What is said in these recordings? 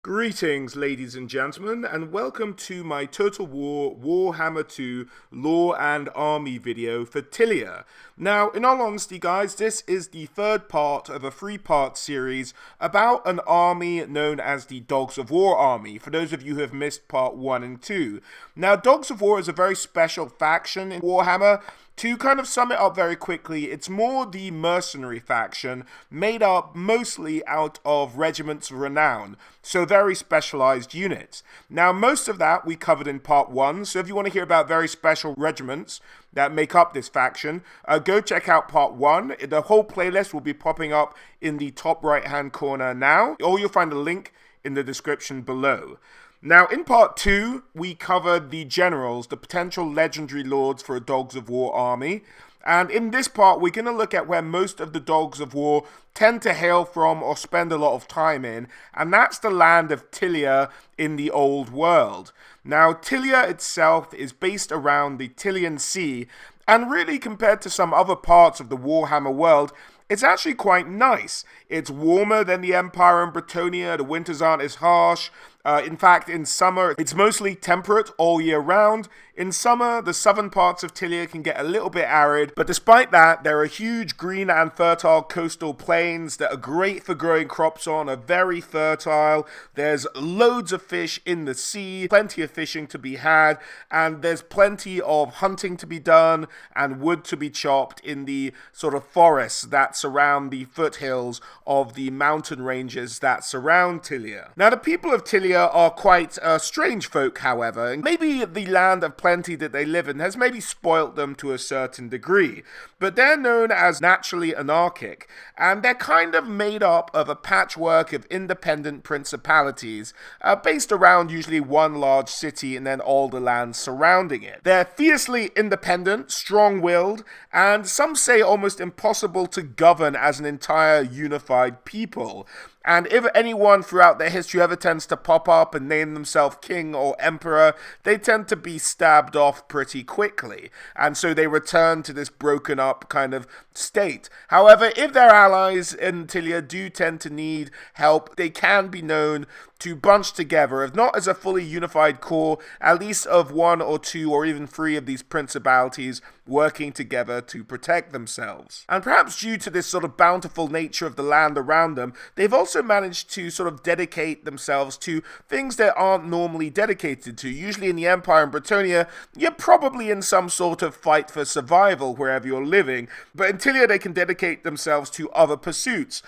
Greetings, ladies and gentlemen, and welcome to my Total War Warhammer 2 Lore and Army video for Tilia. Now, in all honesty, guys, this is the third part of a three-part series about an army known as the Dogs of War army, for those of you who have missed part 1 and 2. Now, Dogs of War is a very special faction in Warhammer. To kind of sum it up very quickly, it's more the mercenary faction, made up mostly out of regiments of renown, so very specialized units. Now, most of that we covered in part 1, so if you want to hear about very special regiments that make up this faction, go check out part 1. The whole playlist will be popping up in the top right hand corner now, or you'll find a link in the description below. Now, in part 2, we covered the generals, the potential legendary lords for a Dogs of War army. And in this part, we're going to look at where most of the Dogs of War tend to hail from or spend a lot of time in, and that's the land of Tilia in the Old World. Now, Tilia itself is based around the Tilian Sea, and really compared to some other parts of the Warhammer world, it's actually quite nice. It's warmer than the Empire and Bretonnia, the winters aren't as harsh. In fact, in summer, it's mostly temperate all year round. In summer, the southern parts of Tilia can get a little bit arid, but despite that, there are huge green and fertile coastal plains that are great for growing crops on, are very fertile. There's loads of fish in the sea, plenty of fishing to be had, and there's plenty of hunting to be done and wood to be chopped in the sort of forests that surround the foothills of the mountain ranges that surround Tilia. Now, the people of Tilia are quite strange folk, however. Maybe the land of plenty that they live in has maybe spoilt them to a certain degree, but they're known as naturally anarchic, and they're kind of made up of a patchwork of independent principalities, based around usually one large city and then all the land surrounding it. They're fiercely independent, strong-willed, and some say almost impossible to govern as an entire unified people. And if anyone throughout their history ever tends to pop up and name themselves king or emperor, they tend to be stabbed off pretty quickly. And so they return to this broken up kind of state. However, if their allies in Tilia do tend to need help, they can be known to bunch together, if not as a fully unified core, at least of one or two or even three of these principalities working together to protect themselves. And perhaps due to this sort of bountiful nature of the land around them, they've also managed to sort of dedicate themselves to things that aren't normally dedicated to. Usually in the Empire and Bretonnia, you're probably in some sort of fight for survival wherever you're living, but in Tilia they can dedicate themselves to other pursuits,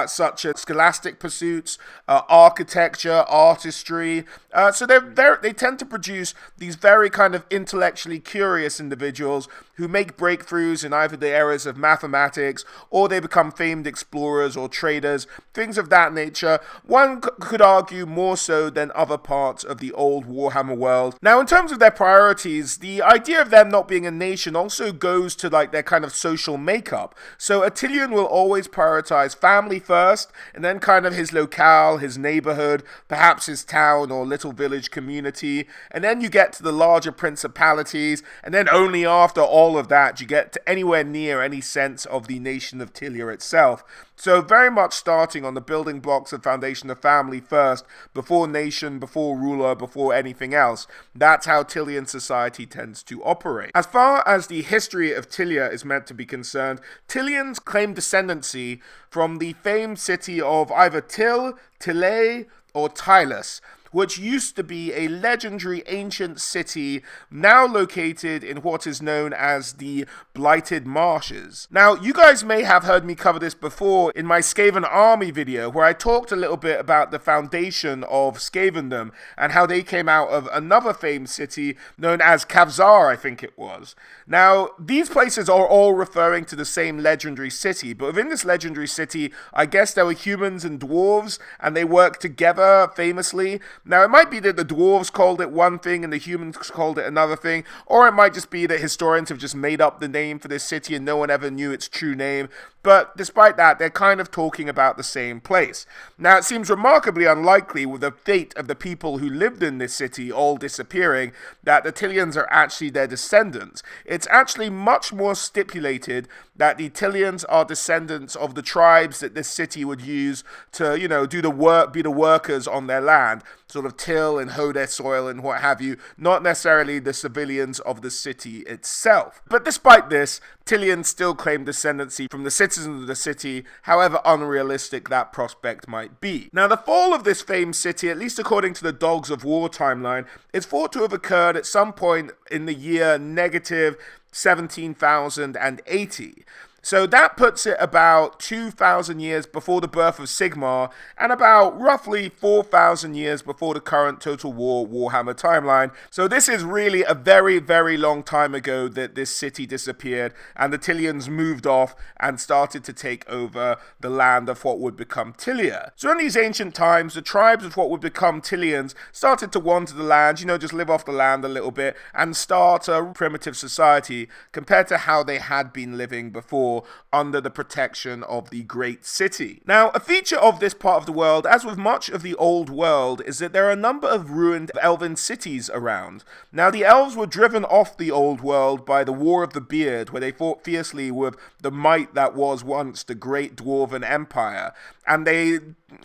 such as scholastic pursuits, architecture, artistry. So they tend to produce these very kind of intellectually curious individuals who make breakthroughs in either the areas of mathematics, or they become famed explorers or traders, things of that nature. One could argue more so than other parts of the old Warhammer world. Now, in terms of their priorities, the idea of them not being a nation also goes to like their kind of social makeup. So a Tilian will always prioritize family first, and then kind of his locale, his neighborhood, perhaps his town or little village community, and then you get to the larger principalities, and then only after all of that you get to anywhere near any sense of the nation of Tilia itself. So very much starting on the building blocks of foundation of family first, before nation, before ruler, before anything else. That's how Tilian society tends to operate. As far as the history of Tilia is meant to be concerned, Tilians claim descendancy from the famed city of either Tilea, or Tilis, which used to be a legendary ancient city now located in what is known as the Blighted Marshes. Now, you guys may have heard me cover this before in my Skaven army video, where I talked a little bit about the foundation of Skavendom and how they came out of another famed city known as Kavzar, I think it was. Now, these places are all referring to the same legendary city, but within this legendary city, I guess there were humans and dwarves, and they worked together famously. Now, it might be that the dwarves called it one thing and the humans called it another thing, or it might just be that historians have just made up the name for this city and no one ever knew its true name. But despite that, they're kind of talking about the same place. Now, it seems remarkably unlikely, with the fate of the people who lived in this city all disappearing, that the Tilians are actually their descendants. It's actually much more stipulated that the Tilians are descendants of the tribes that this city would use to, do the work, be the workers on their land, sort of till and hoe their soil and what have you, not necessarily the civilians of the city itself. But despite this, Tilians still claim descendancy from the citizens of the city, however unrealistic that prospect might be. Now, the fall of this famed city, at least according to the Dogs of War timeline, is thought to have occurred at some point in the year negative 17,080. So that puts it about 2,000 years before the birth of Sigmar and about roughly 4,000 years before the current Total War Warhammer timeline. So this is really a very, very long time ago that this city disappeared and the Tilians moved off and started to take over the land of what would become Tilia. So in these ancient times, the tribes of what would become Tilians started to wander the land, just live off the land a little bit and start a primitive society compared to how they had been living before, under the protection of the great city. Now, a feature of this part of the world, as with much of the old world, is that there are a number of ruined elven cities around. Now, the elves were driven off the old world by the War of the Beard, where they fought fiercely with the might that was once the great dwarven empire, and they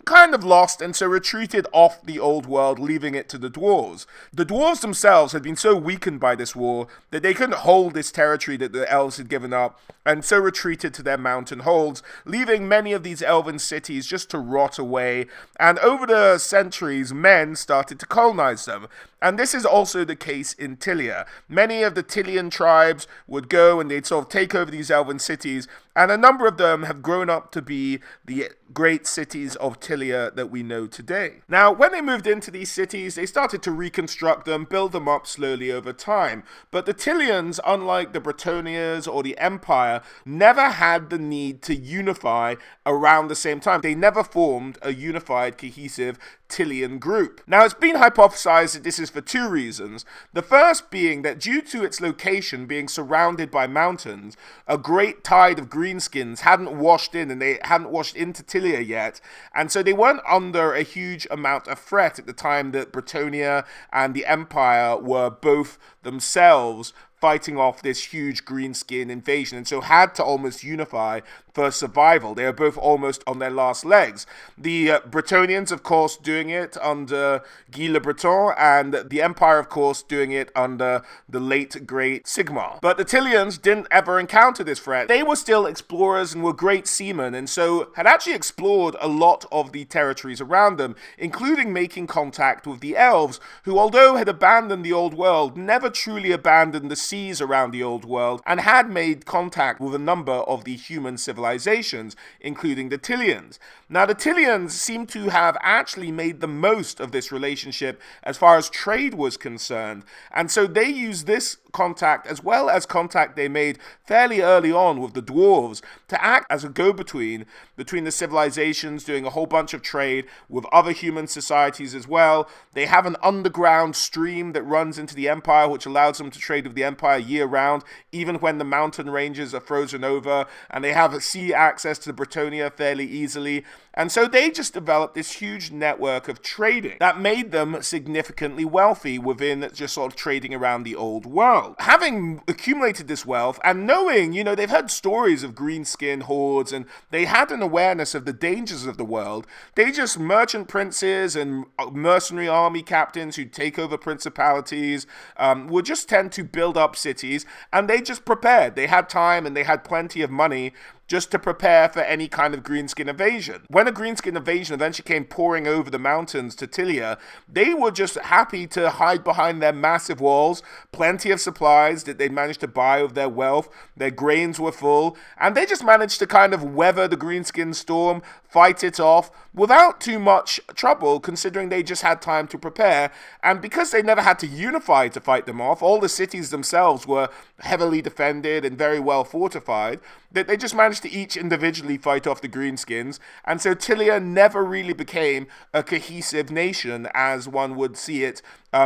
kind of lost and so retreated off the old world, leaving it to the dwarves. The dwarves themselves had been so weakened by this war that they couldn't hold this territory that the elves had given up, and so retreated to their mountain holds, leaving many of these elven cities just to rot away, and over the centuries, men started to colonize them. And this is also the case in Tilia. Many of the Tilian tribes would go and they'd sort of take over these elven cities, and a number of them have grown up to be the great cities of Tilia that we know today. Now, when they moved into these cities, they started to reconstruct them, build them up slowly over time. But the Tilians, unlike the Bretonnias or the Empire, never had the need to unify around the same time. They never formed a unified, cohesive Tilian group. Now, it's been hypothesized that this is for two reasons. The first being that due to its location being surrounded by mountains, a great tide of greenskins hadn't washed in, and they hadn't washed into Tilia yet, and so they weren't under a huge amount of threat at the time that Bretonnia and the Empire were both themselves fighting off this huge greenskin invasion, and so had to almost unify for survival. They were both almost on their last legs. The Bretonnians, of course, doing it under Guy le Breton, and the Empire, of course, doing it under the late great Sigmar. But the Tilians didn't ever encounter this threat. They were still explorers and were great seamen, and so had actually explored a lot of the territories around them, including making contact with the Elves, who, although had abandoned the old world, never truly abandoned the seas around the old world, and had made contact with a number of the human civilizations, including the Tilians. Now, the Tilians seem to have actually made the most of this relationship as far as trade was concerned, and so they used this contact, as well as contact they made fairly early on with the dwarves, to act as a go-between between the civilizations, doing a whole bunch of trade with other human societies as well. They have an underground stream that runs into the Empire, which allows them to trade with the Empire year-round, even when the mountain ranges are frozen over, and they have sea access to Bretonnia fairly easily. And so they just developed this huge network of trading that made them significantly wealthy within just sort of trading around the old world. Having accumulated this wealth and knowing, they've heard stories of greenskin hordes, and they had an awareness of the dangers of the world, they just merchant princes and mercenary army captains who take over principalities would just tend to build up cities, and they just prepared. They had time and they had plenty of money just to prepare for any kind of greenskin invasion. When a greenskin invasion eventually came pouring over the mountains to Tilia, they were just happy to hide behind their massive walls, plenty of supplies that they'd managed to buy with their wealth, their grains were full, and they just managed to kind of weather the greenskin storm, fight it off without too much trouble, considering they just had time to prepare. And because they never had to unify to fight them off, all the cities themselves were heavily defended and very well fortified, that they just managed to each individually fight off the greenskins. And so Tilia never really became a cohesive nation as one would see it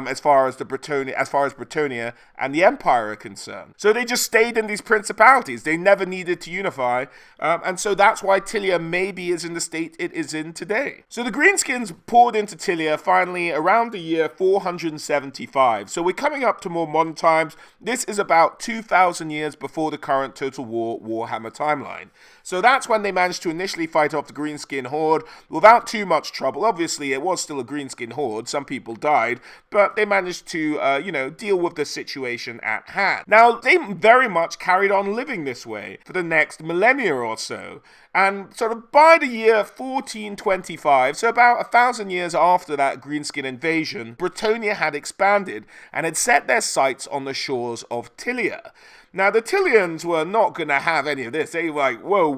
as far as Bretonnia and the Empire are concerned. So they just stayed in these principalities. They never needed to unify, and so that's why Tilia maybe is in the state it is in today. So the Greenskins poured into Tilia finally around the year 475. So we're coming up to more modern times. This is about 2,000 years before the current Total War Warhammer timeline. So that's when they managed to initially fight off the Greenskin Horde without too much trouble. Obviously, it was still a Greenskin Horde. Some people died, but they managed to, deal with the situation at hand. Now, they very much carried on living this way for the next millennia or so. And sort of by the year 1425, so about 1,000 years after that Greenskin invasion, Bretonnia had expanded and had set their sights on the shores of Tilia. Now, the Tilians were not going to have any of this. They were like, whoa,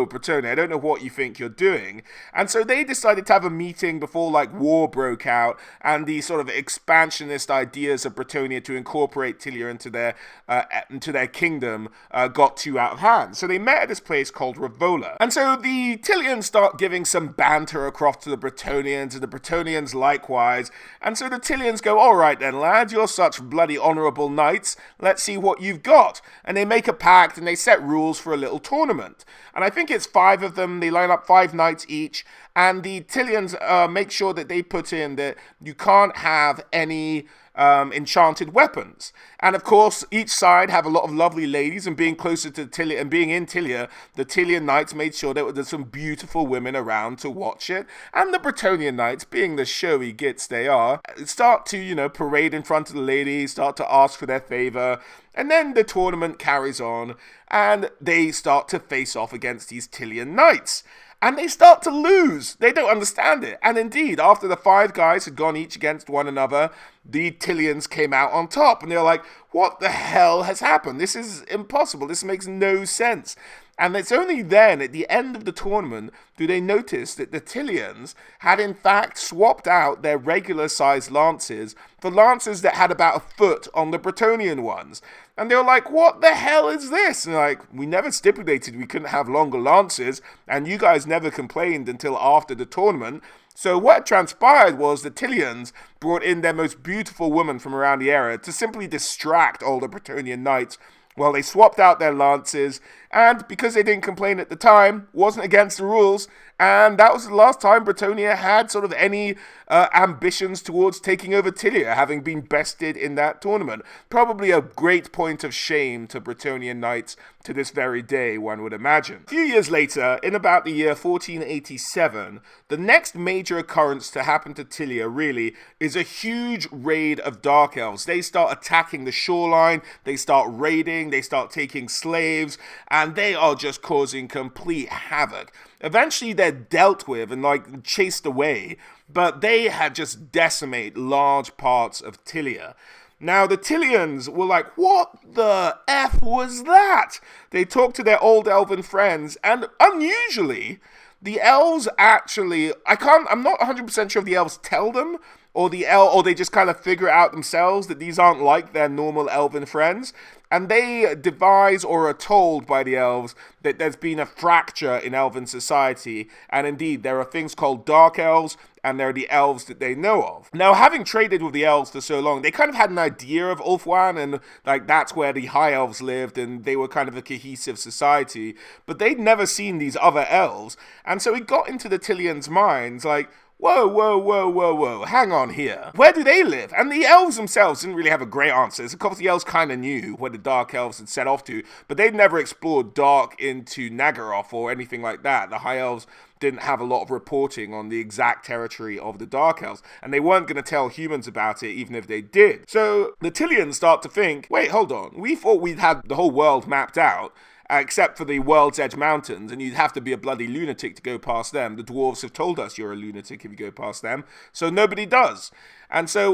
Bretonnia, I don't know what you think you're doing. And so they decided to have a meeting before, war broke out, and the sort of expansionist ideas of Bretonnia to incorporate Tilia into their kingdom got too out of hand. So they met at this place called Rivola. And so the Tilians start giving some banter across to the Bretonnians, and the Bretonnians likewise. And so the Tilians go, all right then, lads, you're such bloody honourable knights. Let's see what you've got. And they make a pact and they set rules for a little tournament. And I think it's 5 of them. They line up 5 knights each. And the Tilians make sure that they put in that you can't have any enchanted weapons. And of course, each side have a lot of lovely ladies, and being closer to Tilia and being in Tilia, the Tilian knights made sure that there's some beautiful women around to watch it. And the Bretonnian knights, being the showy gits they are, start to, parade in front of the ladies, start to ask for their favor. And then the tournament carries on, and they start to face off against these Tilian knights. And they start to lose. They don't understand it. And indeed, after the 5 guys had gone each against one another, the Tilians came out on top. And they're like, what the hell has happened? This is impossible. This makes no sense. And it's only then, at the end of the tournament, do they notice that the Tilians had in fact swapped out their regular-sized lances for lances that had about a foot on the Bretonnian ones. And they were like, what the hell is this? And like, we never stipulated we couldn't have longer lances, and you guys never complained until after the tournament. So what transpired was the Tilians brought in their most beautiful woman from around the area to simply distract all the Bretonnian knights. Well, they swapped out their lances, and because they didn't complain at the time, wasn't against the rules, and that was the last time Bretonnia had sort of any ambitions towards taking over Tilia, having been bested in that tournament. Probably a great point of shame to Bretonnian knights to this very day, one would imagine. A few years later, in about the year 1487, the next major occurrence to happen to Tilia, really, is a huge raid of Dark Elves. They start attacking the shoreline, they start raiding, they start taking slaves, and they are just causing complete havoc. Eventually they're dealt with and chased away, but they had just decimate large parts of Tilia. Now the Tilians were like, what the F was that? They talked to their old elven friends, and unusually, the elves actually, I'm not 100% sure if the elves tell them, or they just kind of figure out themselves that these aren't like their normal elven friends. And they devise or are told by the elves that there's been a fracture in elven society. And indeed, there are things called dark elves, and there are the elves that they know of. Now, having traded with the elves for so long, they kind of had an idea of Ulfwan, and that's where the high elves lived, and they were kind of a cohesive society. But they'd never seen these other elves. And so it got into the Tilians' minds, whoa, hang on here. Where do they live? And the elves themselves didn't really have a great answer. Of course, the elves kind of knew where the Dark Elves had set off to, but they'd never explored Dark into Nagaroth or anything like that. The High Elves didn't have a lot of reporting on the exact territory of the Dark Elves, and they weren't going to tell humans about it, even if they did. So the Tilians start to think, wait, hold on. We thought we'd had the whole world mapped out, except for the World's Edge Mountains, and you'd have to be a bloody lunatic to go past them. The dwarves have told us you're a lunatic if you go past them, so nobody does. And so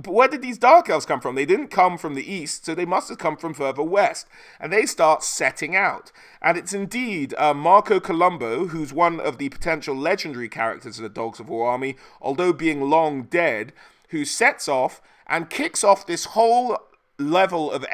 where did these Dark Elves come from? They didn't come from the east, so they must have come from further west. And they start setting out. And it's indeed Marco Colombo, who's one of the potential legendary characters of the Dogs of War army, although being long dead, who sets off and kicks off this whole level of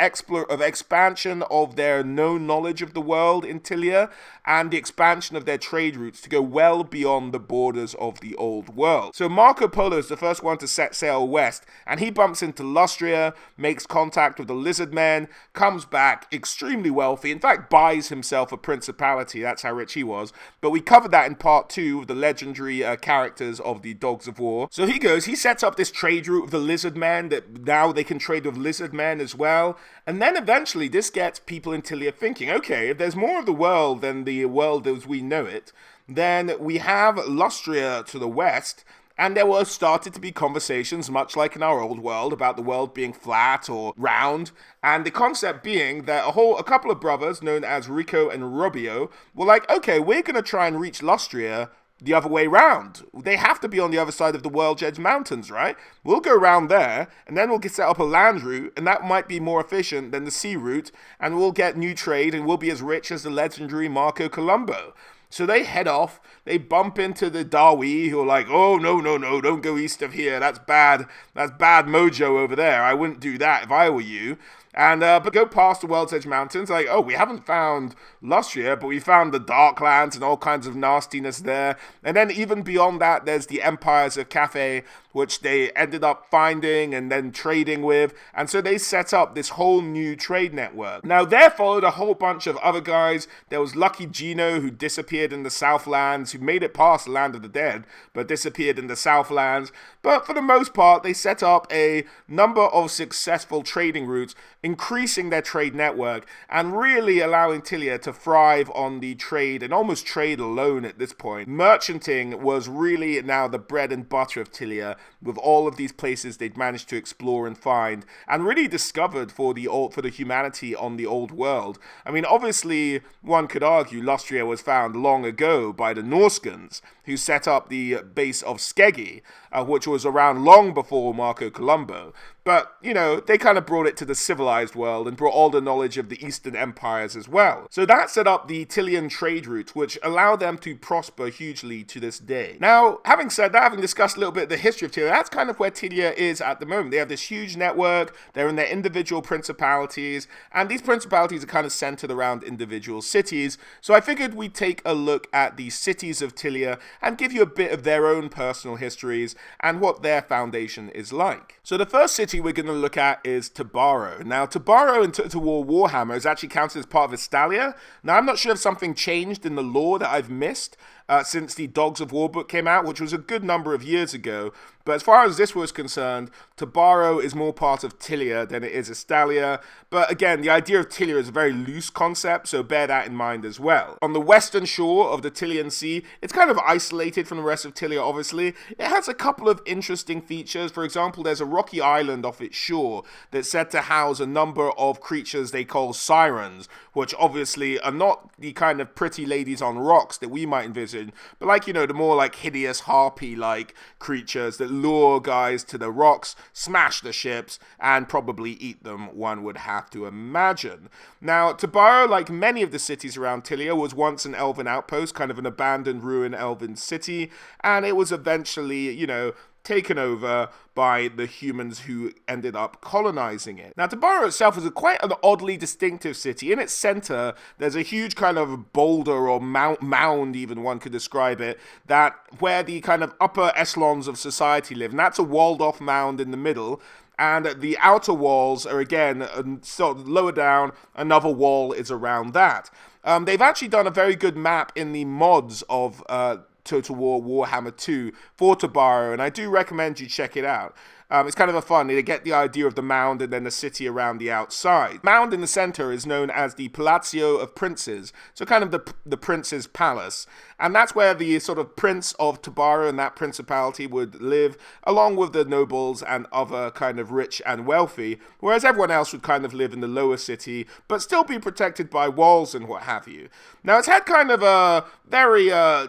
expansion of their known knowledge of the world in Tilia, and the expansion of their trade routes to go well beyond the borders of the old world. So Marco Polo is the first one to set sail west, and he bumps into Lustria, makes contact with the lizard men, comes back extremely wealthy, in fact buys himself a principality, that's how rich he was. But we covered that in part 2 of the legendary characters of the Dogs of War. So he sets up this trade route with the lizard men, that now they can trade with lizard men as well. And then eventually this gets people in Tilia thinking, okay, if there's more of the world than the world as we know it, then we have Lustria to the west, and there were started to be conversations, much like in our old world, about the world being flat or round, and the concept being that a couple of brothers known as Rico and Rubio were like, okay, we're going to try and reach Lustria the other way round. They have to be on the other side of the World's Edge Mountains, right? We'll go around there, and then we'll set up a land route, and that might be more efficient than the sea route, and we'll get new trade, and we'll be as rich as the legendary Marco Colombo. So they head off, they bump into the Dawi, who are like, oh, no, don't go east of here, that's bad mojo over there, I wouldn't do that if I were you. And but go past the World's Edge Mountains, like, oh, we haven't found Lustria, but we found the Darklands and all kinds of nastiness there. And then even beyond that, there's the Empires of Cathay, which they ended up finding and then trading with. And so they set up this whole new trade network. Now, there followed a whole bunch of other guys. There was Lucky Gino, who disappeared in the Southlands, who made it past the Land of the Dead, but disappeared in the Southlands. But for the most part, they set up a number of successful trading routes, increasing their trade network and really allowing Tilia to thrive on the trade and almost trade alone at this point. Merchanting was really now the bread and butter of Tilia, with all of these places they'd managed to explore and find and really discovered for the humanity on the old world. I mean, obviously, one could argue Lustria was found long ago by the Norskans, who set up the base of Skeggi, which was around long before Marco Colombo. But, you know, they kind of brought it to the civilized world and brought all the knowledge of the Eastern empires as well. So that set up the Tilian trade route, which allowed them to prosper hugely to this day. Now, having said that, having discussed a little bit of the history of Tilia, that's kind of where Tilia is at the moment. They have this huge network, they're in their individual principalities, and these principalities are kind of centered around individual cities. So I figured we'd take a look at the cities of Tilia and give you a bit of their own personal histories and what their foundation is like. So the first city we're going to look at is Tobaro. Now, Tobaro in Total War Warhammer is actually counted as part of Estalia. Now, I'm not sure if something changed in the lore that I've missed since the Dogs of War book came out, which was a good number of years ago. But as far as this was concerned, Tobaro is more part of Tilia than it is Estalia. But again, the idea of Tilia is a very loose concept, so bear that in mind as well. On the western shore of the Tilian Sea, it's kind of isolated from the rest of Tilia, obviously. It has a couple of interesting features. For example, there's a rocky island off its shore that's said to house a number of creatures they call sirens, which obviously are not the kind of pretty ladies on rocks that we might envision, but like, you know, the more like hideous harpy-like creatures that lure guys to the rocks, smash the ships, and probably eat them, one would have to imagine. Now, Tobaro, like many of the cities around Tilia, was once an elven outpost, kind of an abandoned ruined elven city, and it was eventually, you know, taken over by the humans who ended up colonizing it. Now, Tobaro itself is quite an oddly distinctive city. In its center, there's a huge kind of boulder or mound, even one could describe it, that where the kind of upper echelons of society live, and that's a walled-off mound in the middle. And the outer walls are, again, sort of lower down, another wall is around that. They've actually done a very good map in the mods of Total War Warhammer 2 for Tobaro, and I do recommend you check it out. It's kind of a fun. They get the idea of the mound and then the city around the outside. Mound in the center is known as the Palazzo of Princes, so kind of the prince's palace. And that's where the sort of prince of Tobaro and that principality would live, along with the nobles and other kind of rich and wealthy, whereas everyone else would kind of live in the lower city, but still be protected by walls and what have you. Now, it's had kind of a very a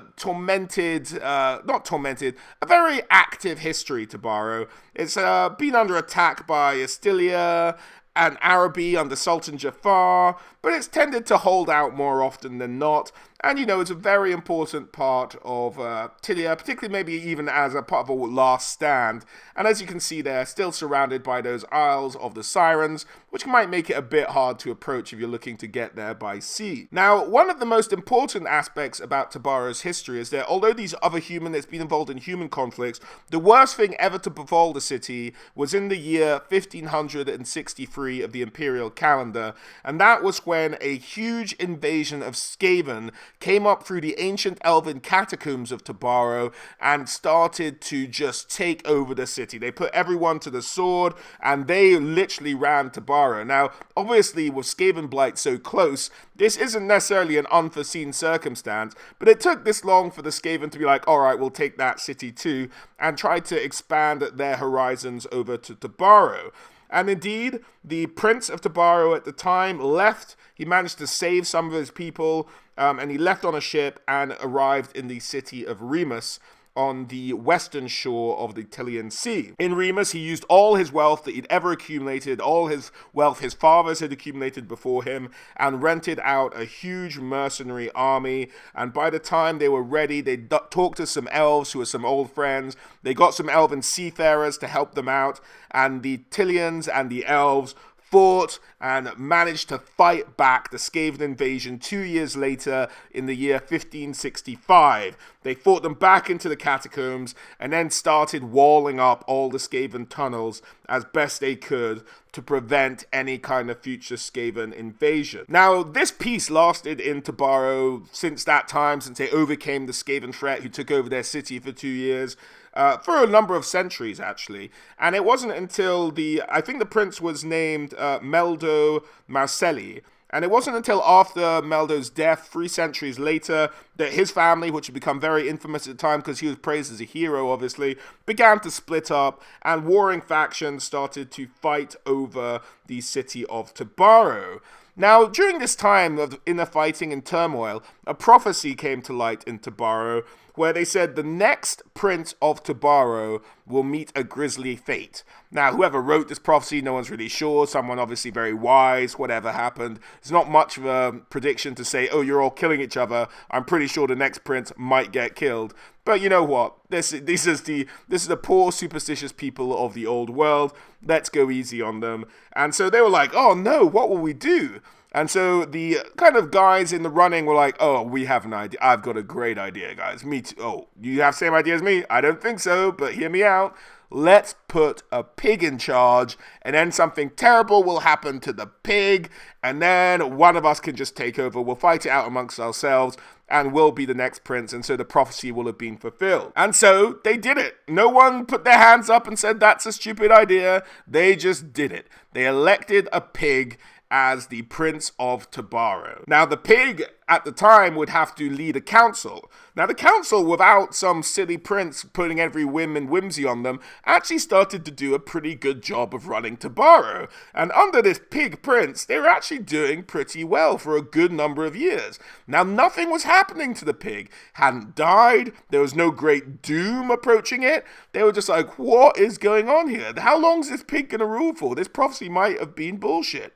very active history, Tobaro. It's been under attack by Estilia, and Araby under Sultan Jafar, but it's tended to hold out more often than not. And, it's a very important part of Tilia, particularly maybe even as a part of a last stand. And as you can see, they're still surrounded by those Isles of the Sirens, which might make it a bit hard to approach if you're looking to get there by sea. Now, one of the most important aspects about Tobaro's history is that although these other human that's been involved in human conflicts, the worst thing ever to befall the city was in the year 1563 of the imperial calendar, and that was when a huge invasion of Skaven came up through the ancient elven catacombs of Tobaro and started to just take over the city. They put everyone to the sword, and they literally ran Tobaro. Now, obviously, with Skaven Blight so close, this isn't necessarily an unforeseen circumstance, but it took this long for the Skaven to be like, alright, we'll take that city too, and try to expand their horizons over to Tobaro. And indeed, the Prince of Tobaro at the time left. He managed to save some of his people, and he left on a ship and arrived in the city of Remas on the western shore of the Tilian Sea. In Remas, he used all his wealth that he'd ever accumulated, all his wealth his fathers had accumulated before him, and rented out a huge mercenary army. And by the time they were ready, they talked to some elves who were some old friends. They got some elven seafarers to help them out, and the Tilians and the elves fought and managed to fight back the Skaven invasion 2 years later in the year 1565. They fought them back into the catacombs and then started walling up all the Skaven tunnels as best they could to prevent any kind of future Skaven invasion. Now, this peace lasted in Tobaro since that time, since they overcame the Skaven threat who took over their city for 2 years. For a number of centuries, actually. And it wasn't until I think the prince was named Meldo Marcelli, and it wasn't until after Meldo's death, 3 centuries later, that his family, which had become very infamous at the time because he was praised as a hero, obviously, began to split up, and warring factions started to fight over the city of Tobaro. Now, during this time of inner fighting and turmoil, a prophecy came to light in Tobaro, where they said the next prince of Tobaro will meet a grisly fate. Now, whoever wrote this prophecy, no one's really sure. Someone obviously very wise, whatever happened. It's not much of a prediction to say, oh, you're all killing each other. I'm pretty sure the next prince might get killed. But you know what? This is the poor, superstitious people of the old world. Let's go easy on them. And so they were like, oh no, what will we do? And so the kind of guys in the running were like, oh, we have an idea. I've got a great idea, guys. Me too. Oh, you have the same idea as me? I don't think so, but hear me out. Let's put a pig in charge, and then something terrible will happen to the pig, and then one of us can just take over. We'll fight it out amongst ourselves, and we'll be the next prince, and so the prophecy will have been fulfilled. And so they did it. No one put their hands up and said that's a stupid idea. They just did it. They elected a pig as the Prince of Tobaro. Now, the pig at the time would have to lead a council. Now, the council, without some silly prince putting every whim and whimsy on them, actually started to do a pretty good job of running Tobaro. And under this pig prince, they were actually doing pretty well for a good number of years. Now, nothing was happening to the pig. Hadn't died. There was no great doom approaching it. They were just like, what is going on here? How long is this pig going to rule for? This prophecy might have been bullshit.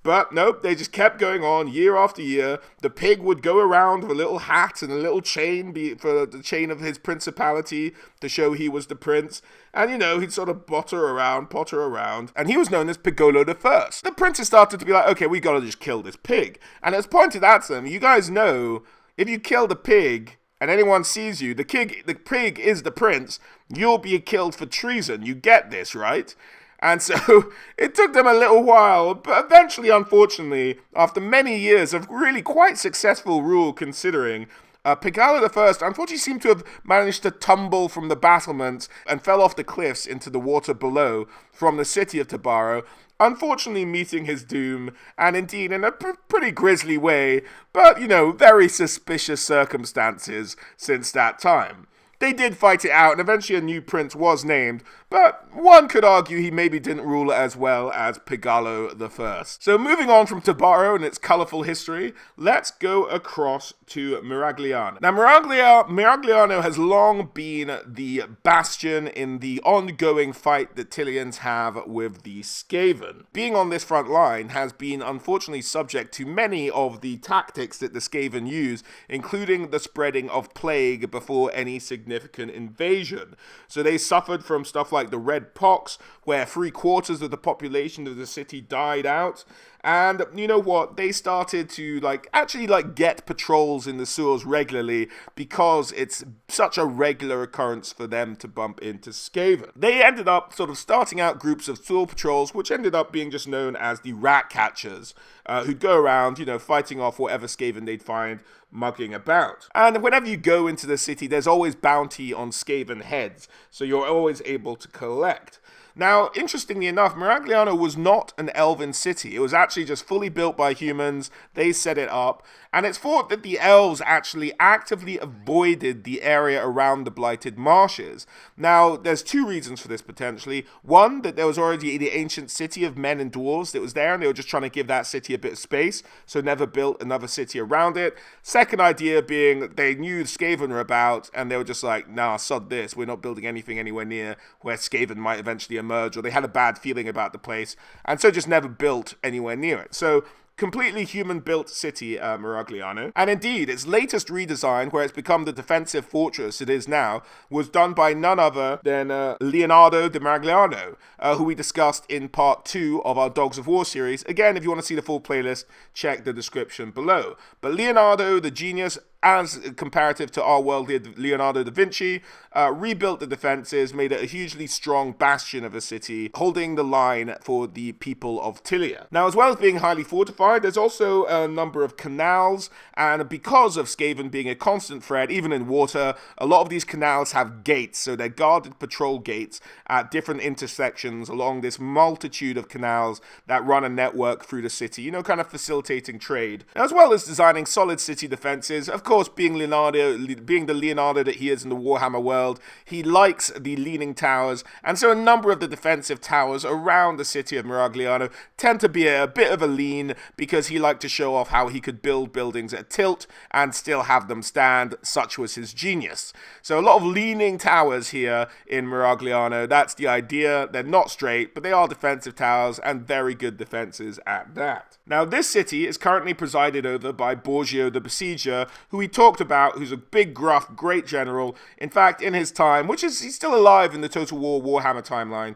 But nope, they just kept going on year after year. The pig would go around with a little hat and a little chain for the chain of his principality to show he was the prince. And, he'd sort of potter around. And he was known as Pigolo the First. The princes started to be like, okay, we got to just kill this pig. And it was pointed out to them, you guys know, if you kill the pig and anyone sees you, the pig is the prince, you'll be killed for treason. You get this, right? And so it took them a little while, but eventually, unfortunately, after many years of really quite successful rule considering, Pigalo I unfortunately seemed to have managed to tumble from the battlements and fell off the cliffs into the water below from the city of Tobaro, unfortunately meeting his doom, and indeed in a pretty grisly way, but, very suspicious circumstances since that time. they did fight it out, and eventually a new prince was named, but one could argue he maybe didn't rule as well as Pigalo I. So moving on from Tobaro and its colourful history, let's go across to Mariagliano. Now Mariagliano has long been the bastion in the ongoing fight that Tilians have with the Skaven. Being on this front line has been unfortunately subject to many of the tactics that the Skaven use, including the spreading of plague before any significant invasion. So they suffered from stuff like the Red Pox, where 3/4 of the population of the city died out. And you know what? They started to actually get patrols in the sewers regularly because it's such a regular occurrence for them to bump into Skaven. They ended up sort of starting out groups of sewer patrols, which ended up being just known as the Rat Catchers, who'd go around, fighting off whatever Skaven they'd find mugging about. And whenever you go into the city, there's always bounty on Skaven heads, so you're always able to collect. Now, interestingly enough, Mariagliano was not an elven city. It was actually just fully built by humans. They set it up. And it's thought that the elves actually actively avoided the area around the blighted marshes. Now, there's two reasons for this potentially. One, that there was already the ancient city of men and dwarves that was there, and they were just trying to give that city a bit of space, so never built another city around it. Second idea being they knew Skaven were about, and they were just like, nah, sod this. We're not building anything anywhere near where Skaven might eventually emerge, or they had a bad feeling about the place, and so just never built anywhere near it. So completely human-built city, Mariagliano. And indeed, its latest redesign, where it's become the defensive fortress it is now, was done by none other than Leonardo de Mariagliano, who we discussed in part 2 of our Dogs of War series. Again, if you want to see the full playlist, check the description below. But Leonardo, the genius, as comparative to our worldly Leonardo da Vinci, rebuilt the defenses, made it a hugely strong bastion of a city, holding the line for the people of Tilia. Now, as well as being highly fortified, there's also a number of canals, and because of Skaven being a constant threat, even in water, a lot of these canals have gates, so they're guarded patrol gates at different intersections along this multitude of canals that run a network through the city, kind of facilitating trade, as well as designing solid city defenses. Of course, being the Leonardo that he is in the Warhammer world, he likes the leaning towers, and so a number of the defensive towers around the city of Mariagliano tend to be a bit of a lean, because he liked to show off how he could build buildings at tilt and still have them stand. Such was his genius. So a lot of leaning towers here in Mariagliano. That's the idea. They're not straight, but they are defensive towers, and very good defenses at that. Now, this city is currently presided over by Borgio the Besieger, who we talked about, who's a big, gruff, great general. In fact, in his time, he's still alive in the Total War Warhammer timeline,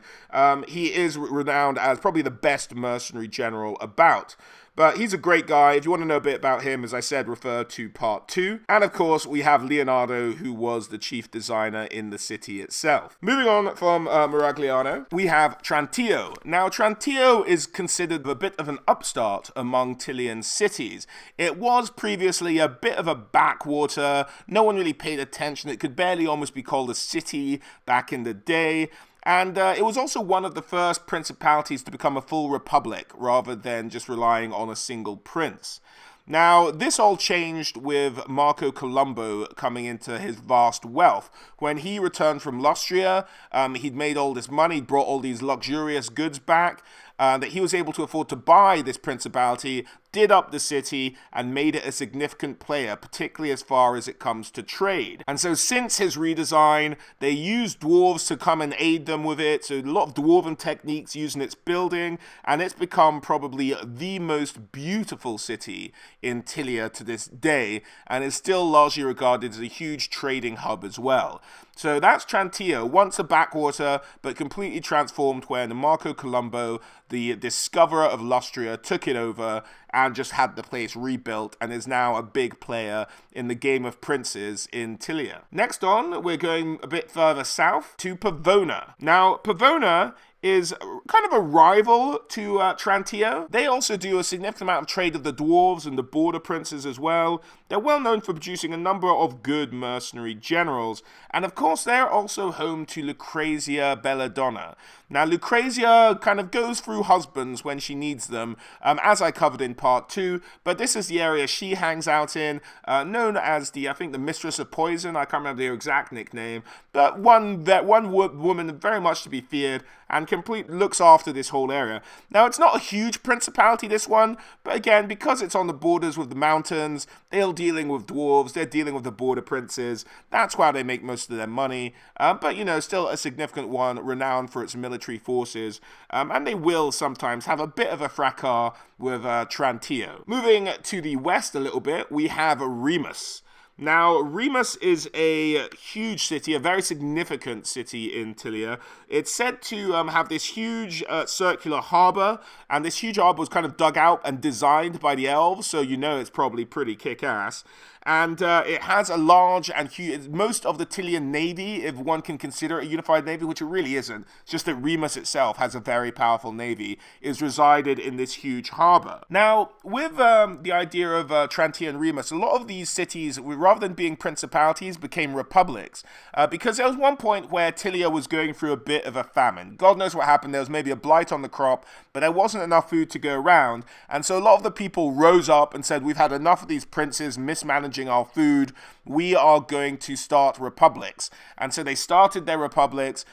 he is renowned as probably the best mercenary general about. But he's a great guy. If you want to know a bit about him, as I said, refer to part 2. And of course, we have Leonardo, who was the chief designer in the city itself. Moving on from Mariagliano, we have Trantio. Now, Trantio is considered a bit of an upstart among Tilian cities. It was previously a bit of a backwater. No one really paid attention. It could barely almost be called a city back in the day. And it was also one of the first principalities to become a full republic, rather than just relying on a single prince. Now, this all changed with Marco Colombo coming into his vast wealth. When he returned from Lustria, he'd made all this money, brought all these luxurious goods back, that he was able to afford to buy this principality, did up the city, and made it a significant player, particularly as far as it comes to trade. And so since his redesign, they used dwarves to come and aid them with it, so a lot of dwarven techniques used in its building, and it's become probably the most beautiful city in Tilia to this day, and is still largely regarded as a huge trading hub as well. So that's Trantio, once a backwater, but completely transformed when Marco Colombo, the discoverer of Lustria, took it over and just had the place rebuilt, and is now a big player in the game of princes in Tilia. Next on, we're going a bit further south to Pavona. Now, Pavona is kind of a rival to Trantio. They also do a significant amount of trade of the dwarves and the border princes as well. they're well known for producing a number of good mercenary generals, and of course they're also home to Lucrezia Belladonna. Now Lucrezia kind of goes through husbands when she needs them, as I covered in part 2, but this is the area she hangs out in, known as I think the Mistress of Poison. I can't remember the exact nickname, but one woman very much to be feared, and looks after this whole area. Now, it's not a huge principality, this one, but again, because it's on the borders with the mountains, they're dealing with dwarves, they're dealing with the border princes, that's why they make most of their money, but, still a significant one, renowned for its military forces, and they will sometimes have a bit of a fracas with Trantio. Moving to the west a little bit, we have Remas. Now, Remas is a huge city, a very significant city in Tilia. It's said to have this huge circular harbour, and this huge harbour was kind of dug out and designed by the Elves, so it's probably pretty kick-ass. And it has a large and huge, most of the Tilian navy, if one can consider it a unified navy, which it really isn't, it's just that Remas itself has a very powerful navy, is resided in this huge harbour. Now, with the idea of Trantio and Remas, a lot of these cities, rather than being principalities, became republics, because there was one point where Tilia was going through a bit of a famine. God knows what happened, there was maybe a blight on the crop, but there wasn't enough food to go around, and so a lot of the people rose up and said, we've had enough of these princes mismanaging our food, we are going to start republics. And so they started their republics,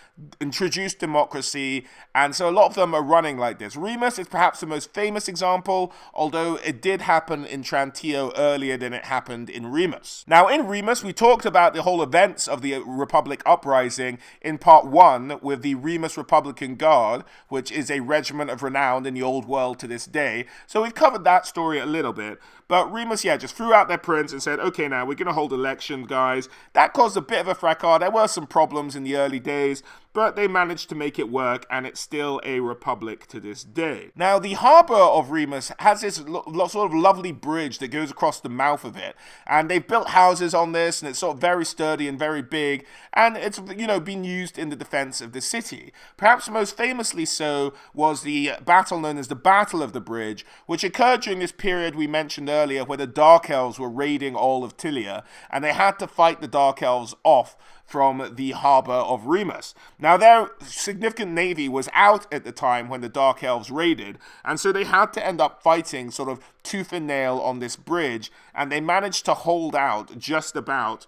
introduced democracy, and so a lot of them are running like this. Remas is perhaps the most famous example, although it did happen in Trantio earlier than it happened in Remas. Now in Remas, we talked about the whole events of the Republic uprising in part 1 with the Remas Republican Guard, which is a regiment of renown in the old world to this day. So we've covered that story a little bit. But Remas, just threw out their prince and said, okay, now we're going to hold elections, guys. That caused a bit of a fracas. There were some problems in the early days, but they managed to make it work, and it's still a republic to this day. Now, the harbour of Remas has this sort of lovely bridge that goes across the mouth of it, and they've built houses on this, and it's sort of very sturdy and very big, and it's, been used in the defence of the city. Perhaps most famously so was the battle known as the Battle of the Bridge, which occurred during this period we mentioned earlier where the Dark Elves were raiding all of Tilia, and they had to fight the Dark Elves off from the harbour of Remas. Now, their significant navy was out at the time when the Dark Elves raided, and so they had to end up fighting sort of tooth and nail on this bridge, and they managed to hold out just about,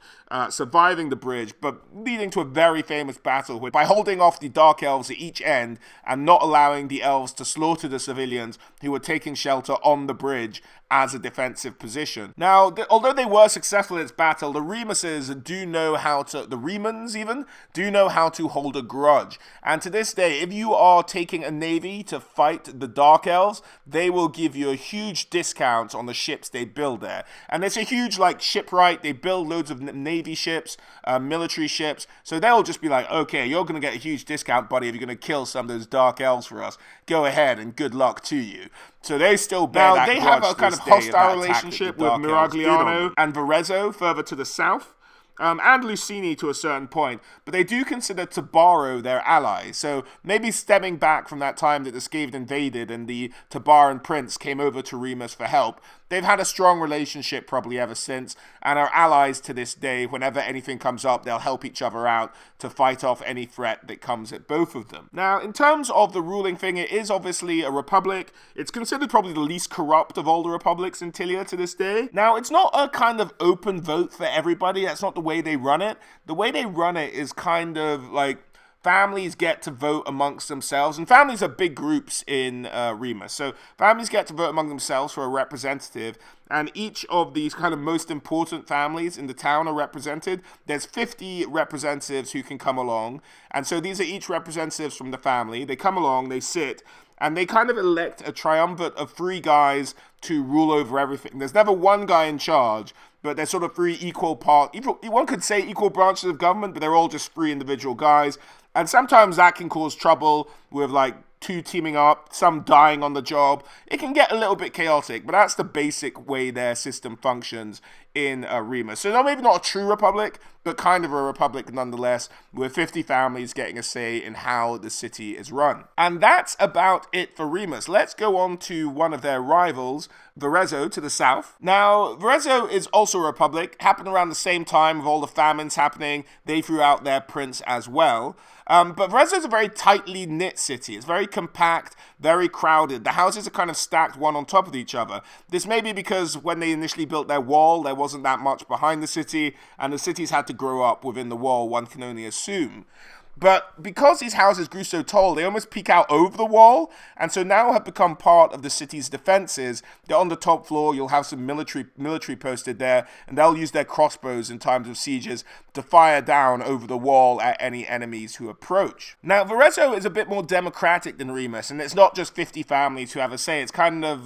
surviving the bridge, but leading to a very famous battle by holding off the Dark Elves at each end and not allowing the Elves to slaughter the civilians who were taking shelter on the bridge as a defensive position. Now, although they were successful in this battle, the Remases do know how to, the Remans even, do know how to hold a grudge. And to this day, if you are taking a navy to fight the Dark Elves, they will give you a huge discount on the ships they build there. And it's a huge, shipwright. They build loads of navy ships, military ships. So they'll just be like, okay, you're going to get a huge discount, buddy, if you're going to kill some of those Dark Elves for us. Go ahead and good luck to you. So they still bear that grudge. Now, they have a kind of hostile relationship with Mariagliano and Verezzo further to the south. And Luccini to a certain point, but they do consider Tobaro their ally. So maybe stemming back from that time that the Scathed invaded and the Tobaran prince came over to Remas for help, they've had a strong relationship probably ever since, and are allies to this day. Whenever anything comes up, they'll help each other out to fight off any threat that comes at both of them. Now, in terms of the ruling thing, it is obviously a republic. It's considered probably the least corrupt of all the republics in Tilia to this day. Now, it's not a kind of open vote for everybody. That's not the way they run it. The way they run it is kind of like families get to vote amongst themselves, and families are big groups in Remas. So families get to vote among themselves for a representative, and each of these kind of most important families in the town are represented. There's 50 representatives who can come along, and so these are each representatives from the family. They come along, they sit, and they kind of elect a triumvirate of 3 guys to rule over everything. There's never one guy in charge, but they're sort of 3 equal one could say equal branches of government, but they're all just 3 individual guys. And sometimes that can cause trouble with 2 teaming up, some dying on the job. It can get a little bit chaotic, but that's the basic way their system functions in Remas. So maybe not a true republic, but kind of a republic nonetheless, with 50 families getting a say in how the city is run. And that's about it for Remas. Let's go on to one of their rivals, Verezzo, to the south. Now, Verezzo is also a republic, happened around the same time with all the famines happening. They threw out their prince as well. But Verezzo is a very tightly knit city. It's very compact, very crowded. The houses are kind of stacked one on top of each other. This may be because when they initially built their wall, there wasn't that much behind the city, and the cities had to grow up within the wall, one can only assume. But because these houses grew so tall, they almost peek out over the wall, and so now have become part of the city's defenses. They're on the top floor, you'll have some military posted there, and they'll use their crossbows in times of sieges to fire down over the wall at any enemies who approach. Now, Verezzo is a bit more democratic than Remas, and it's not just 50 families who have a say. It's kind of,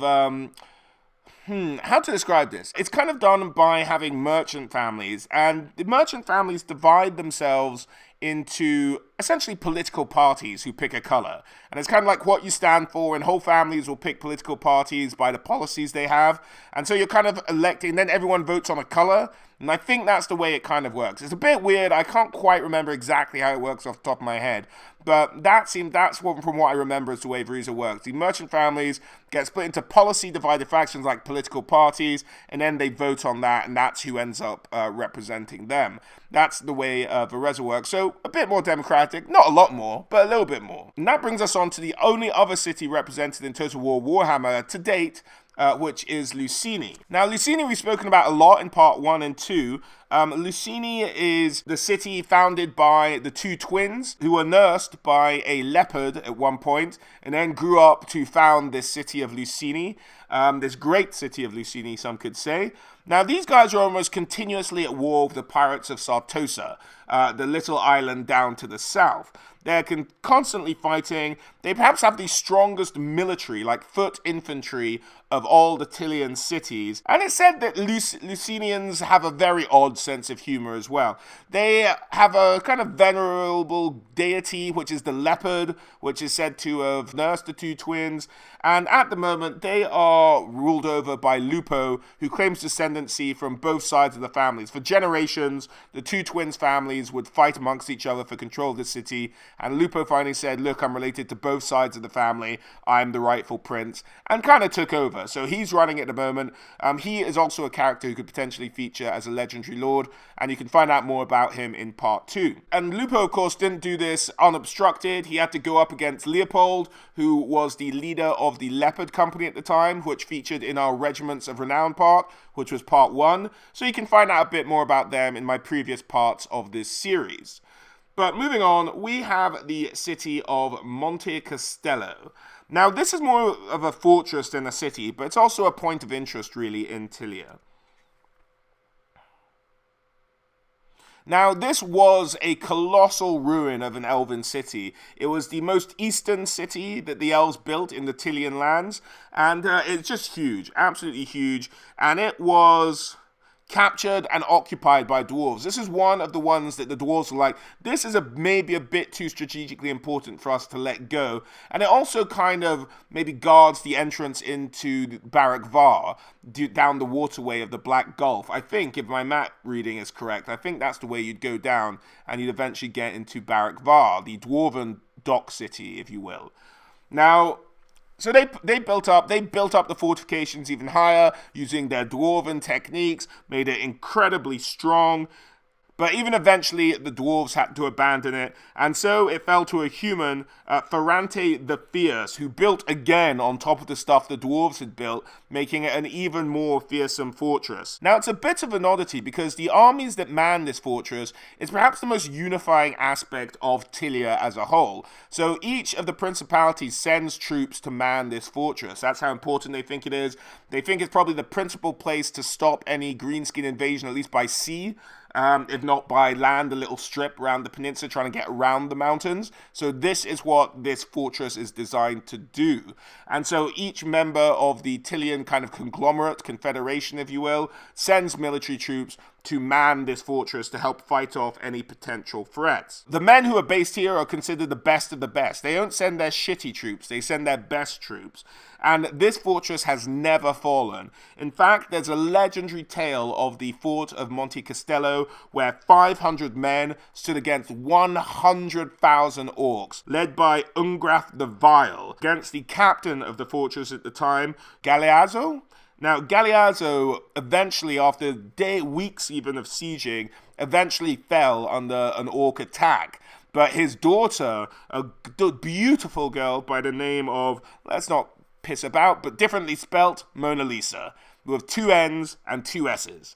how to describe this? It's kind of done by having merchant families, and the merchant families divide themselves into essentially political parties who pick a color. And it's kind of like what you stand for, and whole families will pick political parties by the policies they have. And so you're kind of electing, and then everyone votes on a color. And I think that's the way it kind of works. It's a bit weird. I can't quite remember exactly how it works off the top of my head. But that's what, from what I remember, is the way Verezzo works. The merchant families get split into policy-divided factions like political parties, and then they vote on that, and that's who ends up representing them. That's the way Verezzo works. So a bit more democratic, not a lot more, but a little bit more. And that brings us on to the only other city represented in Total War Warhammer to date, which is Luccini. Now, Luccini we've spoken about a lot in part 1 and 2. Luccini is the city founded by the two twins who were nursed by a leopard at one point and then grew up to found this city of Luccini, this great city of Luccini, some could say. Now, these guys are almost continuously at war with the pirates of Sartosa, the little island down to the south. They're constantly fighting. They perhaps have the strongest military, like foot infantry, of all the Tilian cities. And it's said that Lucinians have a very odd sense of humor as well. They have a kind of venerable deity, which is the leopard, which is said to have nursed the two twins. And at the moment, they are ruled over by Lupo, who claims descendancy from both sides of the families. For generations, the two twins' families would fight amongst each other for control of the city. And Lupo finally said, look, I'm related to both sides of the family. I'm the rightful prince. And kind of took over. So he's running at the moment. He is also a character who could potentially feature as a legendary lord. And you can find out more about him in part 2. And Lupo, of course, didn't do this unobstructed. He had to go up against Leopold, who was the leader of the Leopard Company at the time, which featured in our Regiments of Renown part, which was part 1. So you can find out a bit more about them in my previous parts of this series. But moving on, we have the city of Monte Castello. Now, this is more of a fortress than a city, but it's also a point of interest, really, in Tilia. Now, this was a colossal ruin of an elven city. It was the most eastern city that the elves built in the Tilian lands, and it's just huge, absolutely huge, and it was captured and occupied by dwarves. This is one of the ones that the dwarves were like, this is maybe a bit too strategically important for us to let go. And it also kind of maybe guards the entrance into Barak Var, down the waterway of the Black Gulf. I think, if my map reading is correct, I think that's the way you'd go down, and you'd eventually get into Barak Var, the dwarven dock city, if you will. Now, so they built up the fortifications even higher using their dwarven techniques, made it incredibly strong. But even eventually, the dwarves had to abandon it, and so it fell to a human, Ferrante the Fierce, who built again on top of the stuff the dwarves had built, making it an even more fearsome fortress. Now, it's a bit of an oddity, because the armies that man this fortress is perhaps the most unifying aspect of Tilia as a whole. So each of the principalities sends troops to man this fortress. That's how important they think it is. They think it's probably the principal place to stop any greenskin invasion, at least by sea. If not by land, a little strip around the peninsula trying to get around the mountains. So this is what this fortress is designed to do. And so each member of the Tilian kind of conglomerate, confederation if you will, sends military troops to man this fortress to help fight off any potential threats. The men who are based here are considered the best of the best. They don't send their shitty troops, they send their best troops. And this fortress has never fallen. In fact, there's a legendary tale of the fort of Monte Castello where 500 men stood against 100,000 orcs, led by Ungrath the Vile, against the captain of the fortress at the time, Galeazzo. Now, Galeazzo eventually, after weeks even of sieging, eventually fell under an orc attack. But his daughter, a beautiful girl by the name of, let's not piss about, but differently spelt, Mona Lisa, with 2 N's and 2 S's.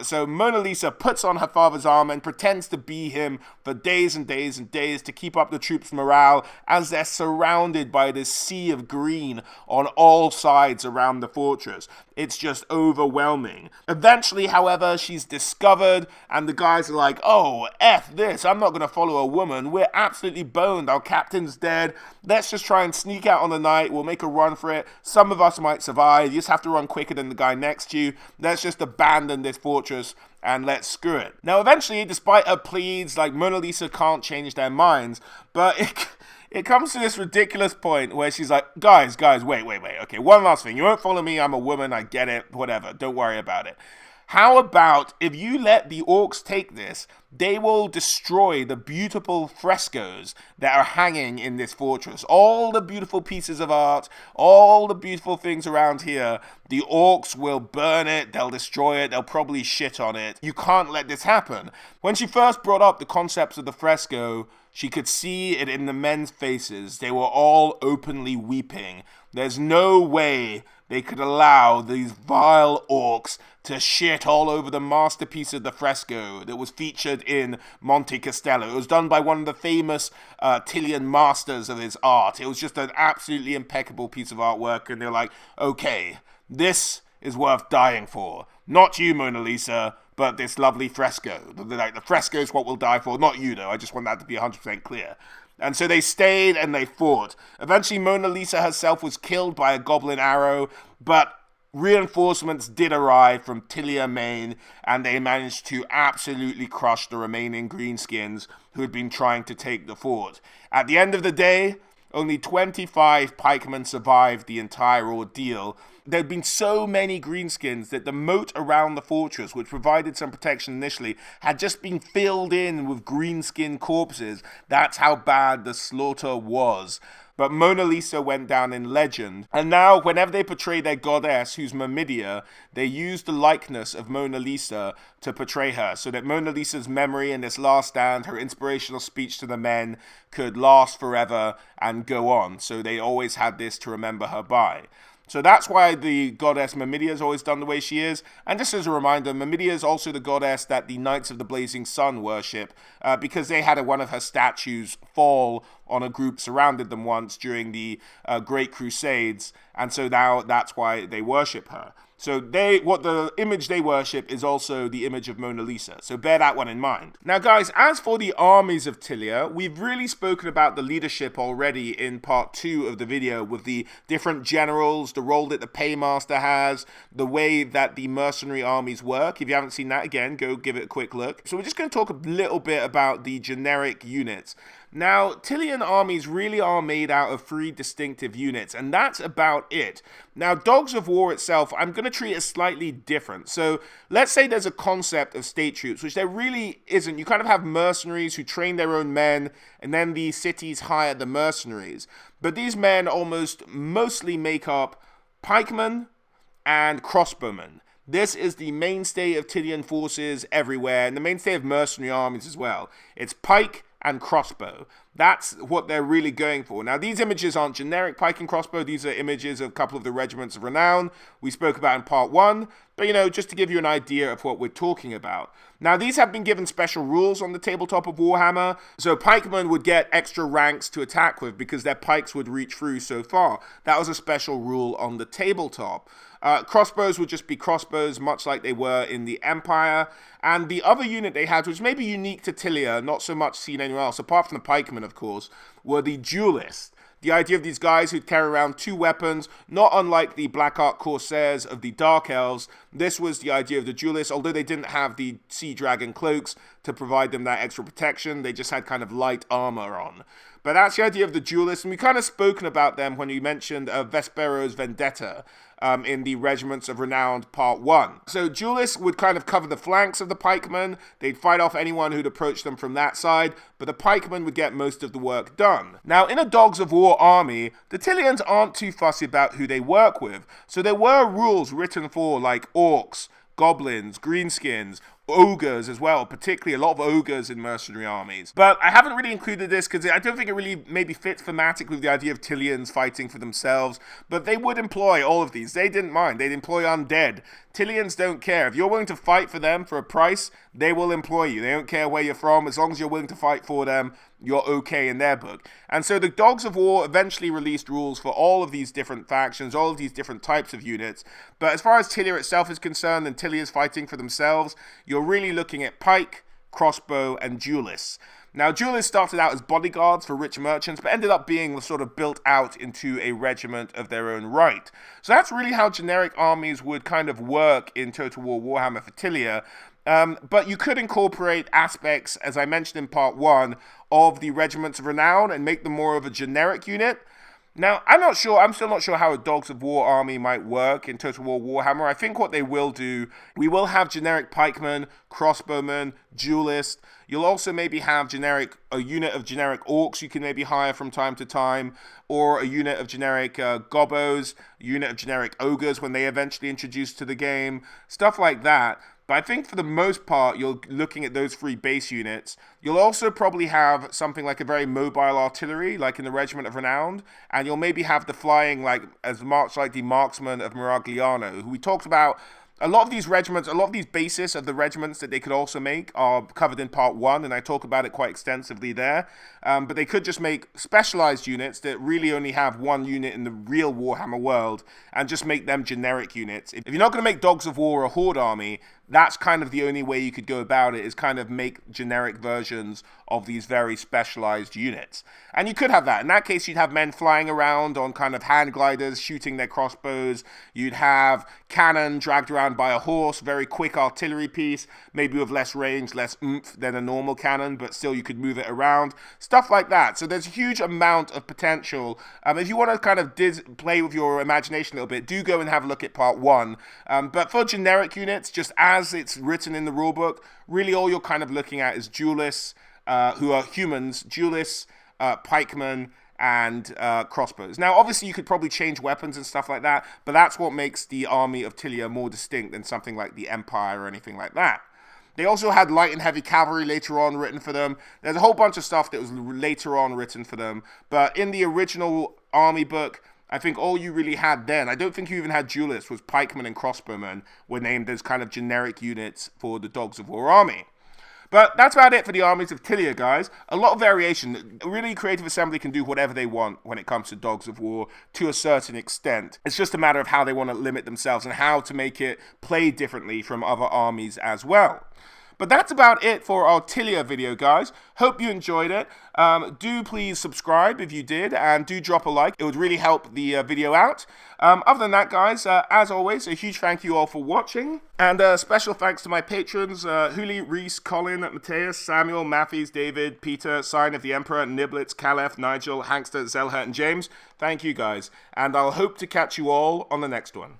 So Mona Lisa puts on her father's armor and pretends to be him for days and days and days to keep up the troops' morale as they're surrounded by this sea of green on all sides around the fortress. It's just overwhelming. Eventually, however, she's discovered and the guys are like, oh, F this, I'm not going to follow a woman. We're absolutely boned. Our captain's dead. Let's just try and sneak out on the night. We'll make a run for it. Some of us might survive. You just have to run quicker than the guy next to you. Let's just abandon this fortress and let's screw it. Now, eventually, despite her pleas, like Mona Lisa can't change their minds, but it comes to this ridiculous point where she's like, guys, wait. Okay, one last thing. You won't follow me. I'm a woman. I get it. Whatever. Don't worry about it. How about if you let the orcs take this, they will destroy the beautiful frescoes that are hanging in this fortress. All the beautiful pieces of art, all the beautiful things around here, the orcs will burn it, they'll destroy it, they'll probably shit on it. You can't let this happen. When she first brought up the concepts of the fresco, she could see it in the men's faces. They were all openly weeping. There's no way they could allow these vile orcs to shit all over the masterpiece of the fresco that was featured in Monte Castello. It was done by one of the famous Tilian masters of his art. It was just an absolutely impeccable piece of artwork, and they're like, okay, this is worth dying for. Not you, Mona Lisa, but this lovely fresco. Like, the fresco is what we'll die for. Not you, though. I just want that to be 100% clear. And so they stayed and they fought. Eventually, Mona Lisa herself was killed by a goblin arrow, but reinforcements did arrive from Tilia, Maine, and they managed to absolutely crush the remaining greenskins who had been trying to take the fort. At the end of the day, only 25 pikemen survived the entire ordeal. There had been so many greenskins that the moat around the fortress, which provided some protection initially, had just been filled in with greenskin corpses. That's how bad the slaughter was. But Mona Lisa went down in legend. And now, whenever they portray their goddess, who's Myrmidia, they use the likeness of Mona Lisa to portray her, so that Mona Lisa's memory in this last stand, her inspirational speech to the men, could last forever and go on. So they always had this to remember her by. So that's why the goddess Myrmidia is always done the way she is. And just as a reminder, Myrmidia is also the goddess that the Knights of the Blazing Sun worship, because they had one of her statues fall on a group surrounded them once during the Great Crusades, and so now that's why they worship her. So what the image they worship is also the image of Mona Lisa. So bear that one in mind. Now, guys, as for the armies of Tilia, we've really spoken about the leadership already in part 2 of the video, with the different generals, the role that the paymaster has, the way that the mercenary armies work. If you haven't seen that, again, go give it a quick look. So we're just going to talk a little bit about the generic units. Now, Tilian armies really are made out of 3 distinctive units, and that's about it. Now, Dogs of War itself, I'm going to treat as slightly different. So, let's say there's a concept of state troops, which there really isn't. You kind of have mercenaries who train their own men, and then the cities hire the mercenaries. But these men mostly make up pikemen and crossbowmen. This is the mainstay of Tilian forces everywhere, and the mainstay of mercenary armies as well. It's pike and crossbow. That's what they're really going for. Now, these images aren't generic pike and crossbow. These are images of a couple of the regiments of renown we spoke about in part 1. But, just to give you an idea of what we're talking about. Now, these have been given special rules on the tabletop of Warhammer. So pikemen would get extra ranks to attack with because their pikes would reach through so far. That was a special rule on the tabletop. Crossbows would just be crossbows, much like they were in the Empire. And the other unit they had, which may be unique to Tilia, not so much seen anywhere else, apart from the pikemen, of course, were the duelists. The idea of these guys who'd carry around 2 weapons, not unlike the Black Ark Corsairs of the Dark Elves. This was the idea of the duelists, although they didn't have the Sea Dragon cloaks to provide them that extra protection. They just had kind of light armor on. But that's the idea of the duelists, and we kind of spoken about them when we mentioned Vespero's Vendetta in the Regiments of Renown Part 1. So duelists would kind of cover the flanks of the pikemen. They'd fight off anyone who'd approach them from that side, but the pikemen would get most of the work done. Now, in a Dogs of War army, the Tilians aren't too fussy about who they work with, so there were rules written for like orcs, goblins, greenskins, ogres as well, particularly a lot of ogres in mercenary armies. But I haven't really included this because I don't think it really maybe fits thematically with the idea of Tilians fighting for themselves, but they would employ all of these. They didn't mind. They'd employ undead. Tilians don't care. If you're willing to fight for them for a price, they will employ you. They don't care where you're from. As long as you're willing to fight for them, you're okay in their book. And so the Dogs of War eventually released rules for all of these different factions, all of these different types of units. But as far as Tilia itself is concerned, and Tilia's fighting for themselves, you're really looking at pike, crossbow, and duelists. Now, duelists started out as bodyguards for rich merchants, but ended up being sort of built out into a regiment of their own right. So that's really how generic armies would kind of work in Total War Warhammer for Tilia. But you could incorporate aspects, as I mentioned in Part 1, of the Regiments of Renown and make them more of a generic unit. Now, I'm still not sure how a Dogs of War army might work in Total War Warhammer. I think what they will do, we will have generic pikemen, crossbowmen, duelists. You'll also maybe have a unit of generic orcs you can maybe hire from time to time, or a unit of generic gobbos, a unit of generic ogres when they eventually introduce to the game, stuff like that. But I think for the most part, you're looking at those 3 base units. You'll also probably have something like a very mobile artillery, like in the Regiment of Renown, and you'll maybe have the flying, like as much like the marksman of Mariagliano, who we talked about. A lot of these regiments, a lot of these bases of the regiments that they could also make are covered in Part 1, and I talk about it quite extensively there. But they could just make specialized units that really only have 1 unit in the real Warhammer world, and just make them generic units. If you're not going to make Dogs of War a horde army, that's kind of the only way you could go about it, is kind of make generic versions of these very specialized units. And you could have that. In that case, you'd have men flying around on kind of hand gliders, shooting their crossbows. You'd have cannon dragged around by a horse, very quick artillery piece, maybe with less range, less oomph than a normal cannon, but still you could move it around. Stuff like that. So there's a huge amount of potential. If you want to kind of play with your imagination a little bit, do go and have a look at Part 1. But for generic units, just as it's written in the rulebook, really all you're kind of looking at is duelists, who are humans, duelists, pikemen, and crossbows. Now, obviously, you could probably change weapons and stuff like that, but that's what makes the army of Tilia more distinct than something like the Empire or anything like that. They also had light and heavy cavalry later on written for them. There's a whole bunch of stuff that was later on written for them, but in the original army book, I think all you really had then, I don't think you even had duelists, was pikemen and crossbowmen were named as kind of generic units for the Dogs of War army. But that's about it for the armies of Tilia, guys. A lot of variation. Really, Creative Assembly can do whatever they want when it comes to Dogs of War to a certain extent. It's just a matter of how they want to limit themselves and how to make it play differently from other armies as well. But that's about it for our Tilia video, guys. Hope you enjoyed it. Do please subscribe if you did, and do drop a like. It would really help the video out. Other than that, guys, as always, a huge thank you all for watching. And special thanks to my patrons, Huli, Reese, Colin, Mateus, Samuel, Matthews, David, Peter, Sign of the Emperor, Niblitz, Calef, Nigel, Hankster, Zelhert, and James. Thank you, guys. And I'll hope to catch you all on the next one.